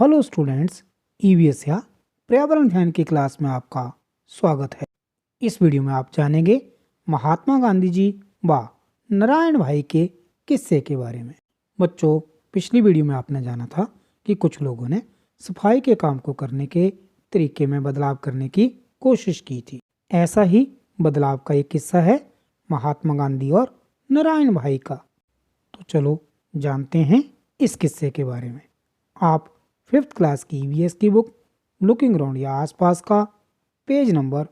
Hello students, EVS या पर्यावरण ध्यान की क्लास में आपका स्वागत है। इस वीडियो में आप जानेंगे महात्मा गांधी जी व नारायण भाई के किस्से के बारे में। बच्चों, पिछली वीडियो में आपने जाना था कि कुछ लोगों ने सफाई के काम को करने के तरीके में बदलाव करने की कोशिश की थी। ऐसा ही बदलाव का एक किस्सा है महात्मा गांधी और नारायण भाई का। तो चलो जानते हैं इस किस्से के बारे में। आप 5th क्लास की ईवीएस की बुक लुकिंग अराउंड या आसपास का पेज नंबर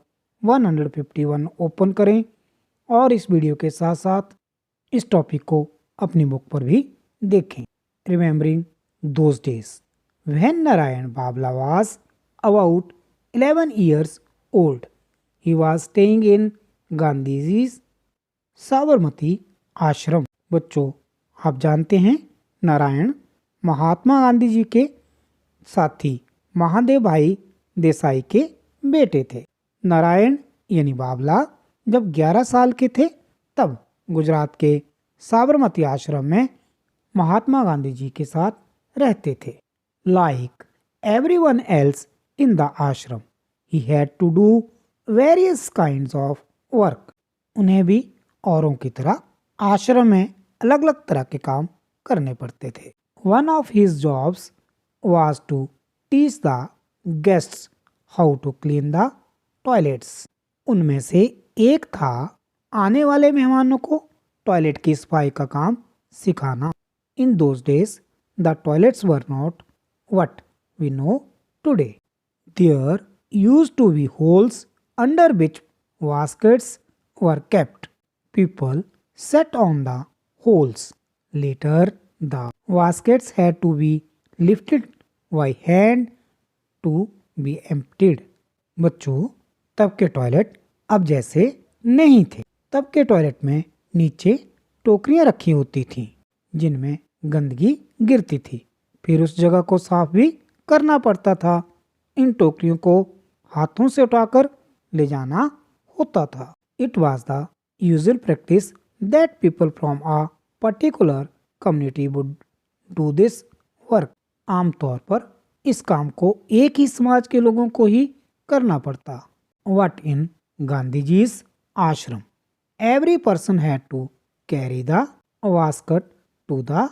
151 ओपन करें और इस वीडियो के साथ साथ इस टॉपिक को अपनी बुक पर भी देखें। Remembering those days when Narayan Babla was about 11 years old, he was staying in Gandhiji's Sabarmati ashram. बच्चों, आप जानते हैं नारायण महात्मा गांधी जी के साथी महादेव भाई देसाई के बेटे थे। नारायण यानी बाबला जब 11 साल के थे तब गुजरात के साबरमती आश्रम में महात्मा गांधी जी के साथ रहते थे। Like everyone else in the ashram, he had to do various kinds of work. उन्हें भी औरों की तरह आश्रम में अलग अलग तरह के काम करने पड़ते थे। One of his jobs was to teach the guests how to clean the toilets. उनमें से एक था आने वाले मेहमानों को टॉयलेट की सफाई का काम सिखाना। In those days, the toilets were not what we know today. There used to be holes under which baskets were kept. People sat on the holes. Later, the baskets had to be lifted by hand to be emptied. बच्चों, तब के toilet अब जैसे नहीं थे। तब के toilet में नीचे टोकरियां रखी होती थीं जिनमें गंदगी गिरती थी। फिर उस जगह को साफ भी करना पड़ता था। इन टोकरियों को हाथों से उठाकर ले जाना होता था। It was the usual practice that people from a particular community would do this work. आमतौर पर इस काम को एक ही समाज के लोगों को ही करना पड़ता। What in गांधीजी's आश्रम, every person had to carry the basket to the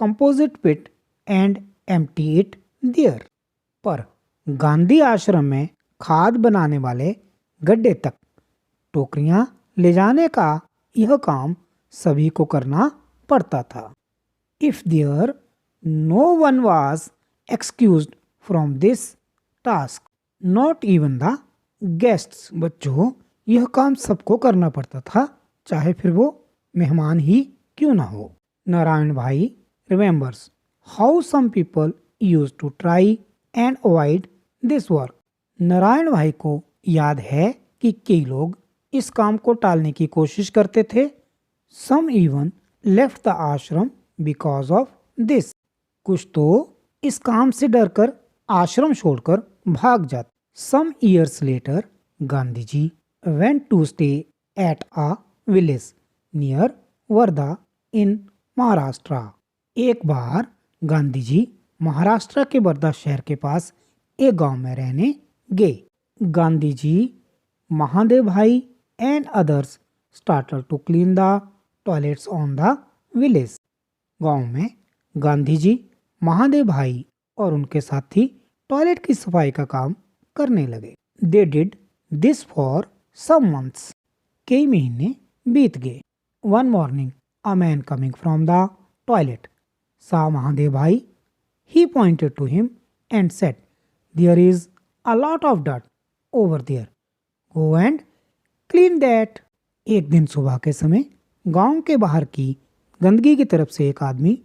composite pit and empty it there. पर गांधी आश्रम में खाद बनाने वाले गड्ढे तक टोकरियां ले जाने का यह काम सभी को करना पड़ता था। If there no one was excused from this task, not even the guests. बच्चों, यह काम सबको करना पड़ता था, चाहे फिर वो मेहमान ही क्यों ना हो। नारायण भाई remembers how some people used to try and avoid this work. Narayan भाई को याद है कि कई लोग इस काम को टालने की कोशिश करते थे। Some even left the ashram because of this. कुछ तो इस काम से डरकर आश्रम छोड़कर भाग जाते। Some years later, Gandhi ji went to stay at a village near Wardha in Maharashtra. एक बार गांधी जी महाराष्ट्र के वर्धा शहर के पास एक गांव में रहने गए। गांधी जी, महादेव भाई and others started to clean the toilets on the village. गांव में गांधी जी, महादेव भाई और उनके साथी टॉयलेट की सफाई का काम करने लगे। They did this for some months. कई महीने बीत गए। One morning, a man coming from the toilet saw Mahadev भाई. He pointed to him and said, "There is a lot of dirt over there. Go and clean that." एक दिन सुबह के समय गांव के बाहर की गंदगी की तरफ से एक आदमी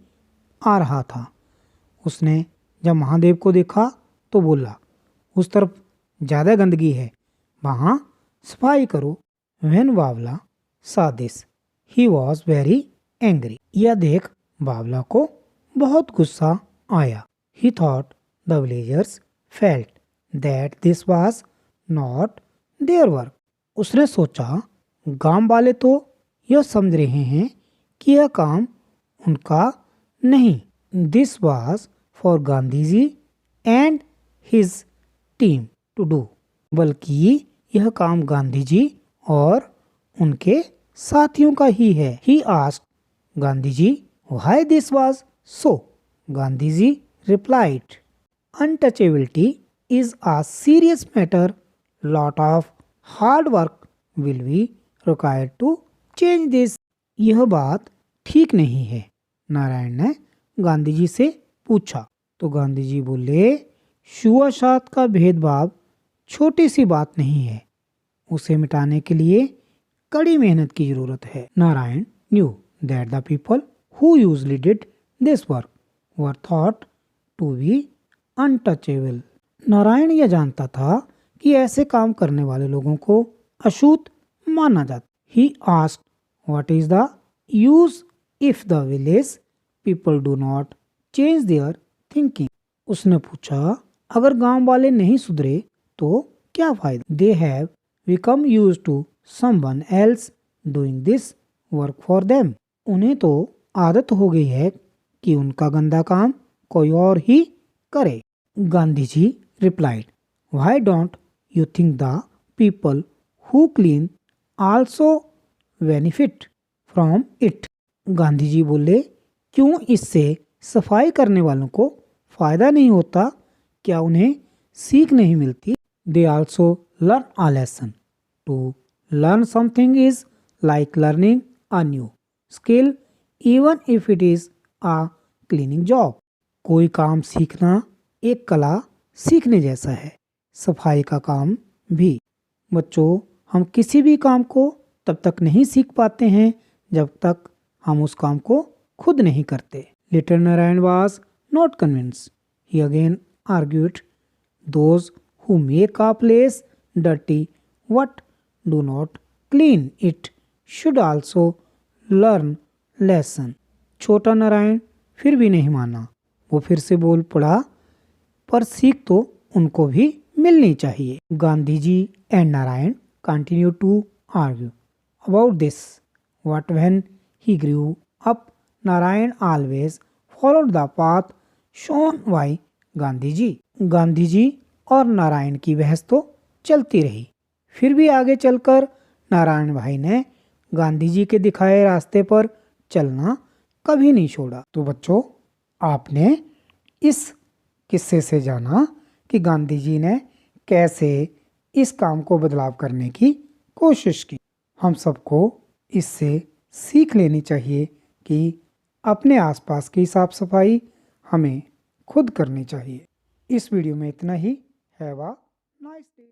आ रहा था। उसने जब महादेव को देखा तो बोला, उस तरफ ज्यादा गंदगी है, वहां सफाई करो। When बावला saw this, he was very angry. यह देख बावला को बहुत गुस्सा आया। He thought the villagers felt that this was not their work. उसने सोचा गांव वाले तो यह समझ रहे हैं कि यह काम उनका नहीं। This was for Gandhi ji and his team to do, बल्कि यह काम गांधी जी और उनके साथियों का ही है। He asked Gandhi ji why this was so. Gandhi ji replied untouchability is a serious matter, lot of hard work will be required to change this. यह बात ठीक नहीं है, नारायण ने गांधी जी से पूछा। तो गांधी जी बोले छुआछूत का भेदभाव छोटी सी बात नहीं है, उसे मिटाने के लिए कड़ी मेहनत की जरूरत है। Narayan knew that the people who usually did this work were thought to be untouchable. Narayan यह जानता था कि ऐसे काम करने वाले लोगों को अछूत माना जाता। He asked what is the use if the village people do not change their thinking. उसने पूछा अगर गांव वाले नहीं सुधरे तो क्या फायदा। They have become used to someone else doing this work for them. उन्हें तो आदत हो गई है कि उनका गंदा काम कोई और ही करे। Gandhi ji replied why don't you think the people who clean also benefit from it. Gandhi ji बोले क्यों इससे सफाई करने वालों को फायदा नहीं होता, क्या उन्हें सीख नहीं मिलती। They also learn a lesson, to learn something is like learning a new skill even if it is a cleaning job. कोई काम सीखना एक कला सीखने जैसा है, सफाई का काम भी। बच्चों, हम किसी भी काम को तब तक नहीं सीख पाते हैं जब तक हम उस काम को खुद नहीं करते। Little Narayan was not convinced. He again argued those who make a place dirty what do not clean it should also learn lesson. छोटा नारायण फिर भी नहीं माना। वो फिर से बोल पड़ा पर सीख तो उनको भी मिलनी चाहिए। Gandhi ji and Narayan continue to argue about this what when he grew up Narayan always followed the path shown by Gandhi ji. Gandhi ji और नारायण की बहस तो चलती रही, फिर भी आगे चलकर नारायण भाई ने गांधी जी के दिखाए रास्ते पर चलना कभी नहीं छोड़ा। तो बच्चों, आपने इस किस्से से जाना कि गांधी जी ने कैसे इस काम को बदलाव करने की कोशिश की। हम सबको इससे सीख लेनी चाहिए कि अपने आसपास की साफ सफाई हमें खुद करनी चाहिए। इस वीडियो में इतना ही। Have a nice day.